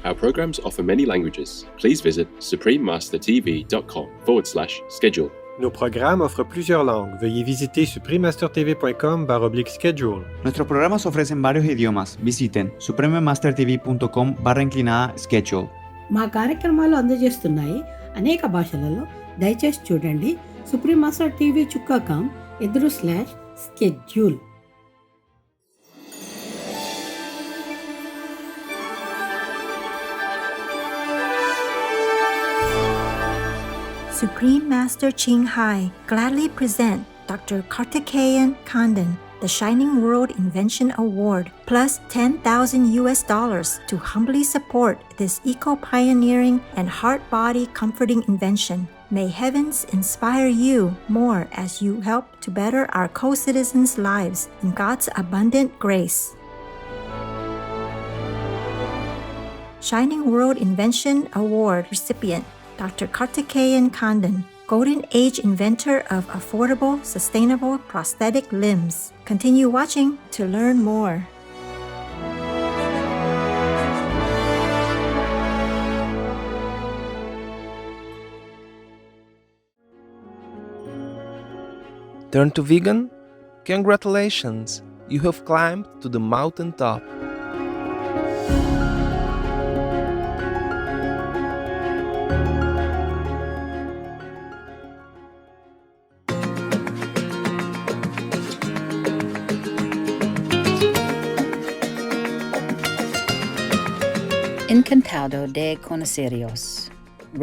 Our programs offer many languages. Please visit suprememastertv.com/schedule. Nos programas offrent plusieurs langues. Veuillez visiter suprememastertv.com/schedule. Nuestros programas ofrecen varios idiomas. Visiten suprememastertv.com/schedule. మా కార్యక్రమాలు అందజేస్తున్నాయి అనేక భాషలలో. దయచేసి చూడండి సుప్రీంమాస్టర్ TV /schedule. Supreme Master Ching Hai gladly present Dr. Karthikeyan Kandan, the Shining World Invention Award, plus $10,000 to humbly support this eco-pioneering and heart-body comforting invention. May heavens inspire you more as you help to better our co-citizens' lives in God's abundant grace. Shining World Invention Award recipient Dr. Karthikeyan Kandan, Golden Age inventor of affordable, sustainable prosthetic limbs. Continue watching to learn more. Turn to vegan? Congratulations! You have climbed to the mountaintop. Encantado de conoceros,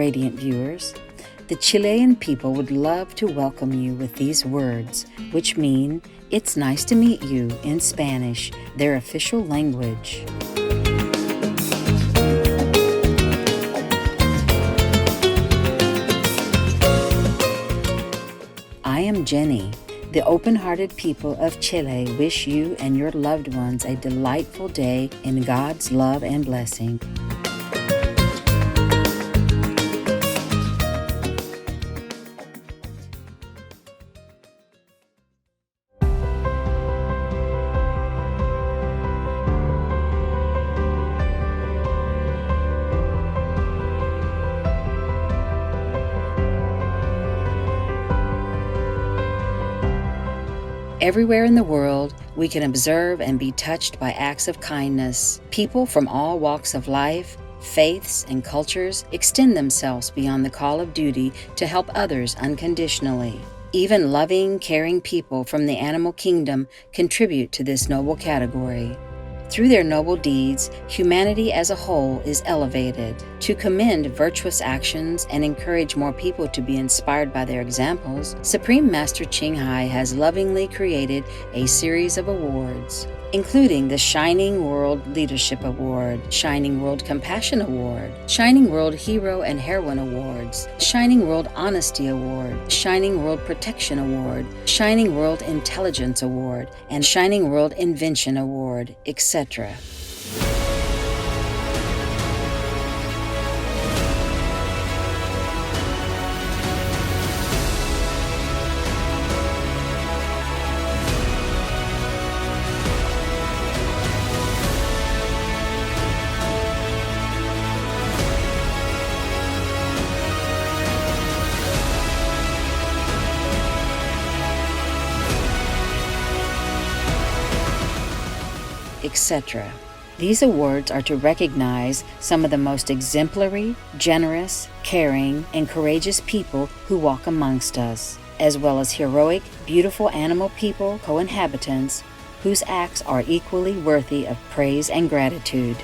radiant viewers. The Chilean people would love to welcome you with these words, which mean, "It's nice to meet you" in Spanish, their official language. I am Jenny. The open-hearted people of Chile wish you and your loved ones a delightful day in God's love and blessing. Everywhere in the world, we can observe and be touched by acts of kindness. People from all walks of life, faiths, and cultures extend themselves beyond the call of duty to help others unconditionally. Even loving, caring people from the animal kingdom contribute to this noble category. Through their noble deeds, humanity as a whole is elevated. To commend virtuous actions and encourage more people to be inspired by their examples, Supreme Master Ching Hai has lovingly created a series of awards, including the Shining World Leadership Award, Shining World Compassion Award, Shining World Hero and Heroine Awards, Shining World Honesty Award, Shining World Protection Award, Shining World Intelligence Award, and Shining World Invention Award, etc. etc. These awards are to recognize some of the most exemplary, generous, caring, and courageous people who walk amongst us, as well as heroic, beautiful animal people, co-inhabitants, whose acts are equally worthy of praise and gratitude.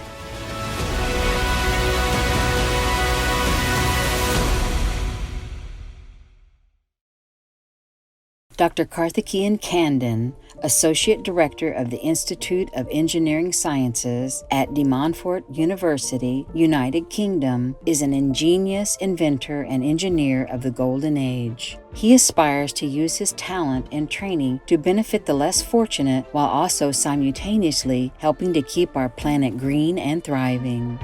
Dr. Karthikeyan Kandan, Associate Director of the Institute of Engineering Sciences at De Montfort University, United Kingdom, is an ingenious inventor and engineer of the Golden Age. He aspires to use his talent and training to benefit the less fortunate while also simultaneously helping to keep our planet green and thriving.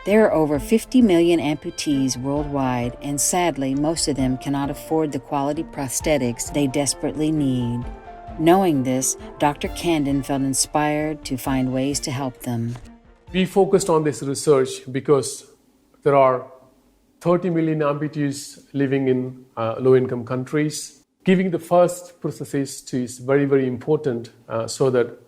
There are over 50 million amputees worldwide, and sadly, most of them cannot afford the quality prosthetics they desperately need. Knowing this, Dr. Kandan felt inspired to find ways to help them. We focused on this research because there are 30 million amputees living in low-income countries. Giving the first prosthesis to is very, very important so that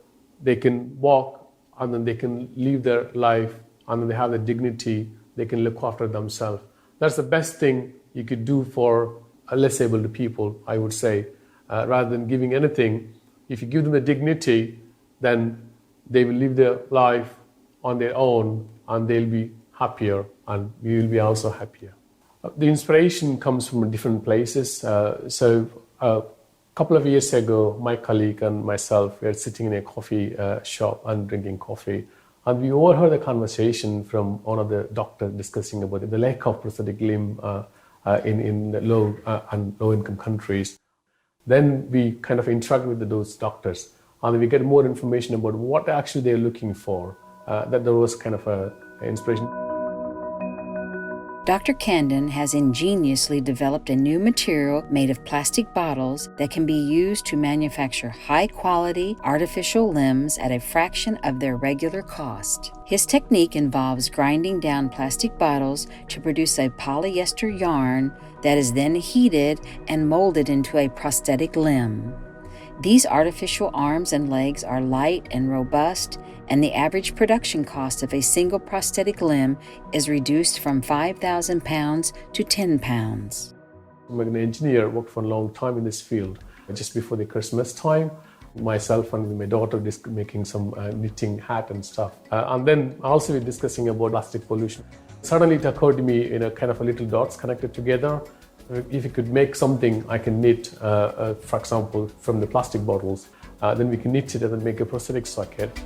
they can walk and then they can live their life and then they have the dignity, they can look after themselves. That's the best thing you could do for less able people, I would say. Rather than giving anything, if you give them the dignity, then they will live their life on their own and they'll be happier and we will be also happier. The inspiration comes from different places. So a couple of years ago, my colleague and myself were sitting in a coffee shop and drinking coffee. And we overheard a conversation from one of the doctors discussing about the lack of prosthetic limb in low and low-income countries. Then we kind of interact with those doctors and we get more information about what actually they're looking for. That there was kind of an inspiration. Dr. Kandan has ingeniously developed a new material made of plastic bottles that can be used to manufacture high-quality artificial limbs at a fraction of their regular cost. His technique involves grinding down plastic bottles to produce a polyester yarn that is then heated and molded into a prosthetic limb. These artificial arms and legs are light and robust, and the average production cost of a single prosthetic limb is reduced from 5,000 pounds to 10 pounds. I'm an engineer, worked for a long time in this field. Just before the Christmas time, myself and my daughter making some knitting hat and stuff. And then also we're discussing about plastic pollution. Suddenly it occurred to me, kind of a little dots connected together. If you could make something I can knit, for example, from the plastic bottles, then we can knit it and then make a prosthetic socket.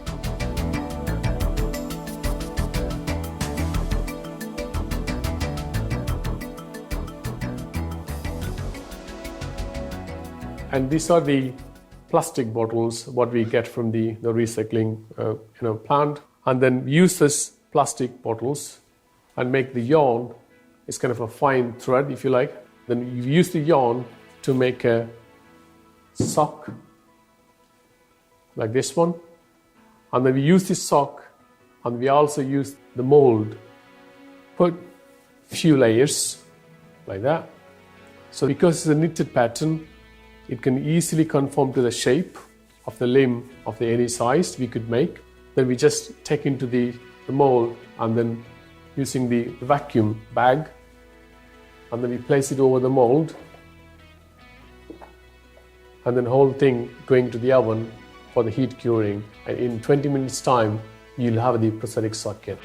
And these are the plastic bottles, what we get from the recycling plant. And then we use this plastic bottles and make the yarn. It's kind of a fine thread, if you like. Then you use the yarn to make a sock, like this one. And then we use this sock, and we also use the mold. Put a few layers, like that. So because it's a knitted pattern, it can easily conform to the shape of the limb of any size we could make. Then we just take into the mold and then using the vacuum bag, and then we place it over the mold, and then the whole thing going to the oven for the heat curing. And in 20 minutes time, you'll have the prosthetic socket.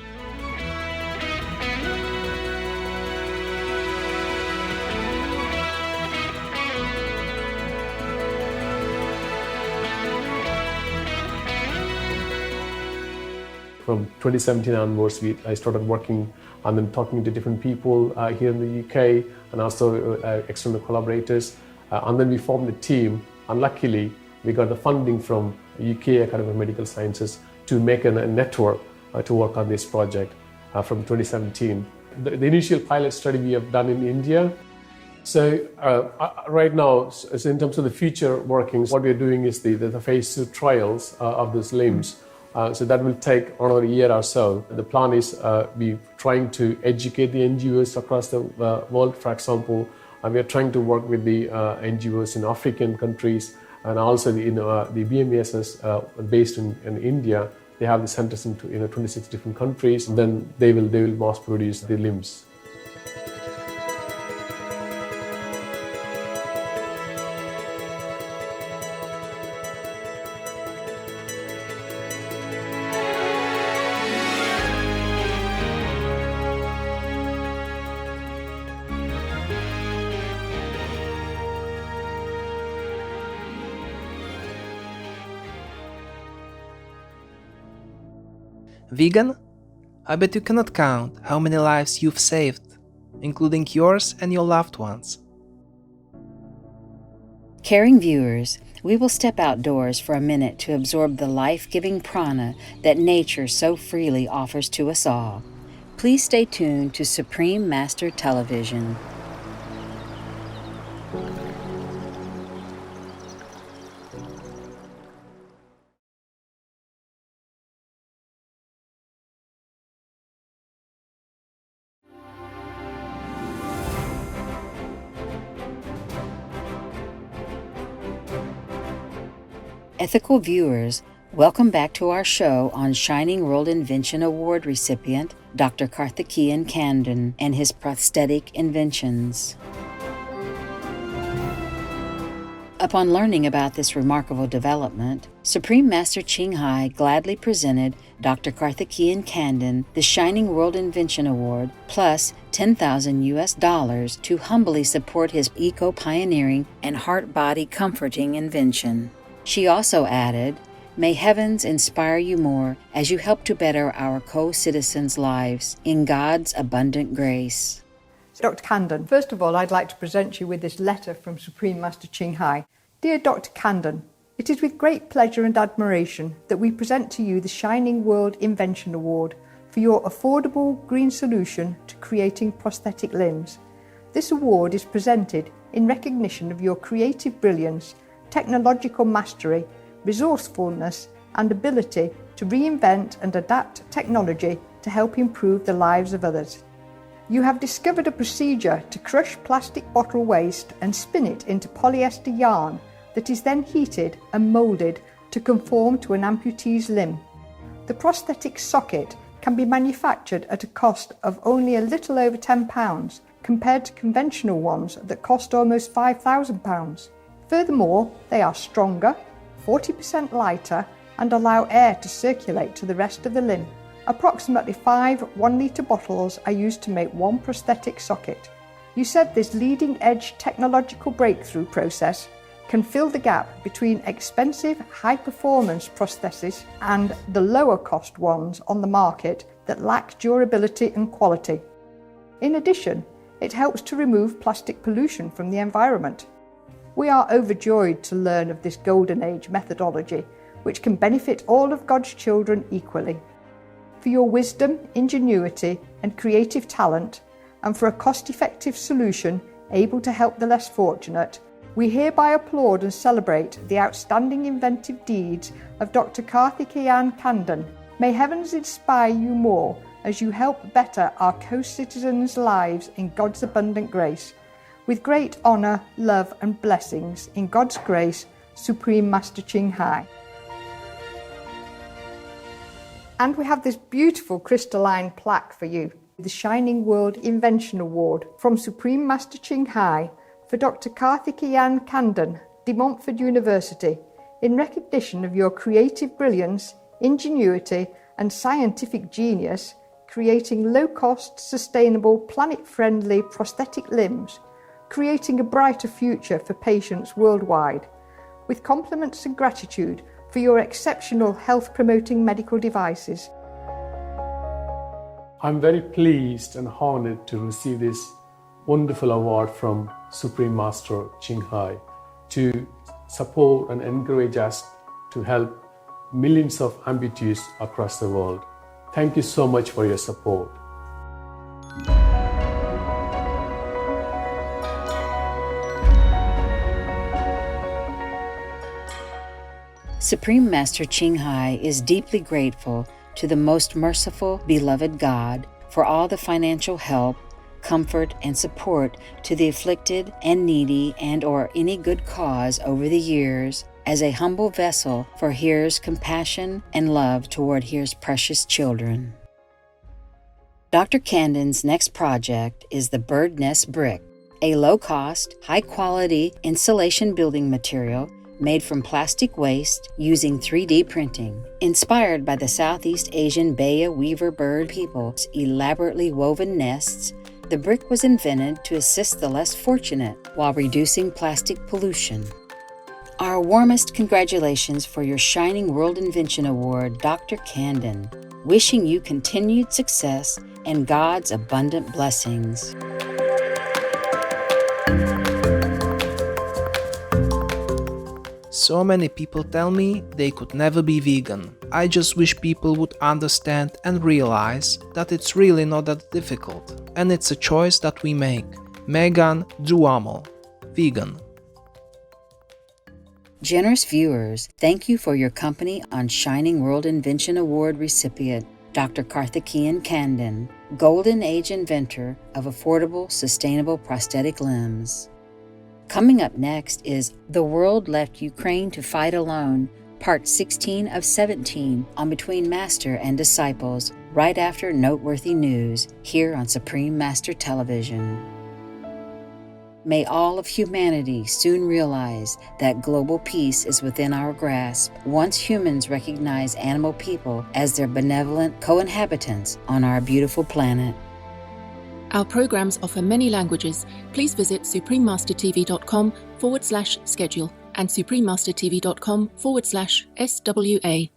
From 2017 onwards, I started working and then talking to different people here in the UK and also external collaborators. And then we formed a team, and luckily we got the funding from UK Academy of Medical Sciences to make a network to work on this project from 2017. The initial pilot study we have done in India. So right now, so in terms of the future workings, what we're doing is the phase 2 trials of these limbs. So that will take another year or so. The plan is we trying to educate the NGOs across the world. For example, we are trying to work with the NGOs in African countries, and also the BMESs based in India. They have the centers in 26 different countries. And then they will mass produce the limbs. Vegan? I bet you cannot count how many lives you've saved, including yours and your loved ones. Caring viewers, we will step outdoors for a minute to absorb the life-giving prana that nature so freely offers to us all. Please stay tuned to Supreme Master Television. Ethical viewers, welcome back to our show on Shining World Invention Award recipient Dr. Karthikeyan Kandan and his prosthetic inventions. Upon learning about this remarkable development, Supreme Master Ching Hai gladly presented Dr. Karthikeyan Kandan the Shining World Invention Award plus $10,000 to humbly support his eco-pioneering and heart-body comforting invention. She also added, "May heavens inspire you more as you help to better our co-citizens' lives in God's abundant grace." Dr. Kandan, first of all, I'd like to present you with this letter from Supreme Master Ching Hai. Dear Dr. Kandan, it is with great pleasure and admiration that we present to you the Shining World Invention Award for your affordable green solution to creating prosthetic limbs. This award is presented in recognition of your creative brilliance, technological mastery, resourcefulness, and ability to reinvent and adapt technology to help improve the lives of others. You have discovered a procedure to crush plastic bottle waste and spin it into polyester yarn that is then heated and moulded to conform to an amputee's limb. The prosthetic socket can be manufactured at a cost of only a little over £10 compared to conventional ones that cost almost £5,000. Furthermore, they are stronger, 40% lighter, and allow air to circulate to the rest of the limb. Approximately 5 1-litre bottles are used to make one prosthetic socket. You said this leading-edge technological breakthrough process can fill the gap between expensive, high-performance prostheses and the lower-cost ones on the market that lack durability and quality. In addition, it helps to remove plastic pollution from the environment. We are overjoyed to learn of this golden age methodology, which can benefit all of God's children equally. For your wisdom, ingenuity, and creative talent, and for a cost-effective solution able to help the less fortunate, we hereby applaud and celebrate the outstanding inventive deeds of Dr. Karthikeyan Kandan. May heavens inspire you more as you help better our co-citizens' lives in God's abundant grace. With great honour, love, and blessings, in God's grace, Supreme Master Ching Hai. And we have this beautiful crystalline plaque for you, the Shining World Invention Award from Supreme Master Ching Hai for Dr. Karthikeyan Kandan, De Montfort University, in recognition of your creative brilliance, ingenuity, and scientific genius, creating low-cost, sustainable, planet-friendly prosthetic limbs, creating a brighter future for patients worldwide. With compliments and gratitude for your exceptional health-promoting medical devices. I'm very pleased and honored to receive this wonderful award from Supreme Master Ching Hai to support and encourage us to help millions of amputees across the world. Thank you so much for your support. Supreme Master Ching Hai is deeply grateful to the most merciful, beloved God for all the financial help, comfort, and support to the afflicted and needy and/or any good cause over the years as a humble vessel for Here's compassion and love toward Here's precious children. Dr. Kandan's next project is the Bird Nest Brick, a low-cost, high-quality insulation building material made from plastic waste using 3D printing. Inspired by the Southeast Asian Baya Weaver bird people's elaborately woven nests, the brick was invented to assist the less fortunate while reducing plastic pollution. Our warmest congratulations for your Shining World Invention Award, Dr. Kandan. Wishing you continued success and God's abundant blessings. So many people tell me they could never be vegan. I just wish people would understand and realize that it's really not that difficult, and it's a choice that we make. Megan Duamo, vegan. Generous viewers, thank you for your company on Shining World Invention Award recipient Dr. Karthikeyan Kandan, Golden Age inventor of affordable, sustainable prosthetic limbs. Coming up next is The World Left Ukraine to Fight Alone part 16 of 17 on Between Master and Disciples, right after noteworthy news here on Supreme Master Television. May all of humanity soon realize that global peace is within our grasp once humans recognize animal people as their benevolent co-inhabitants on our beautiful planet. Our programs offer many languages. Please visit suprememastertv.com/schedule and suprememastertv.com/SWA.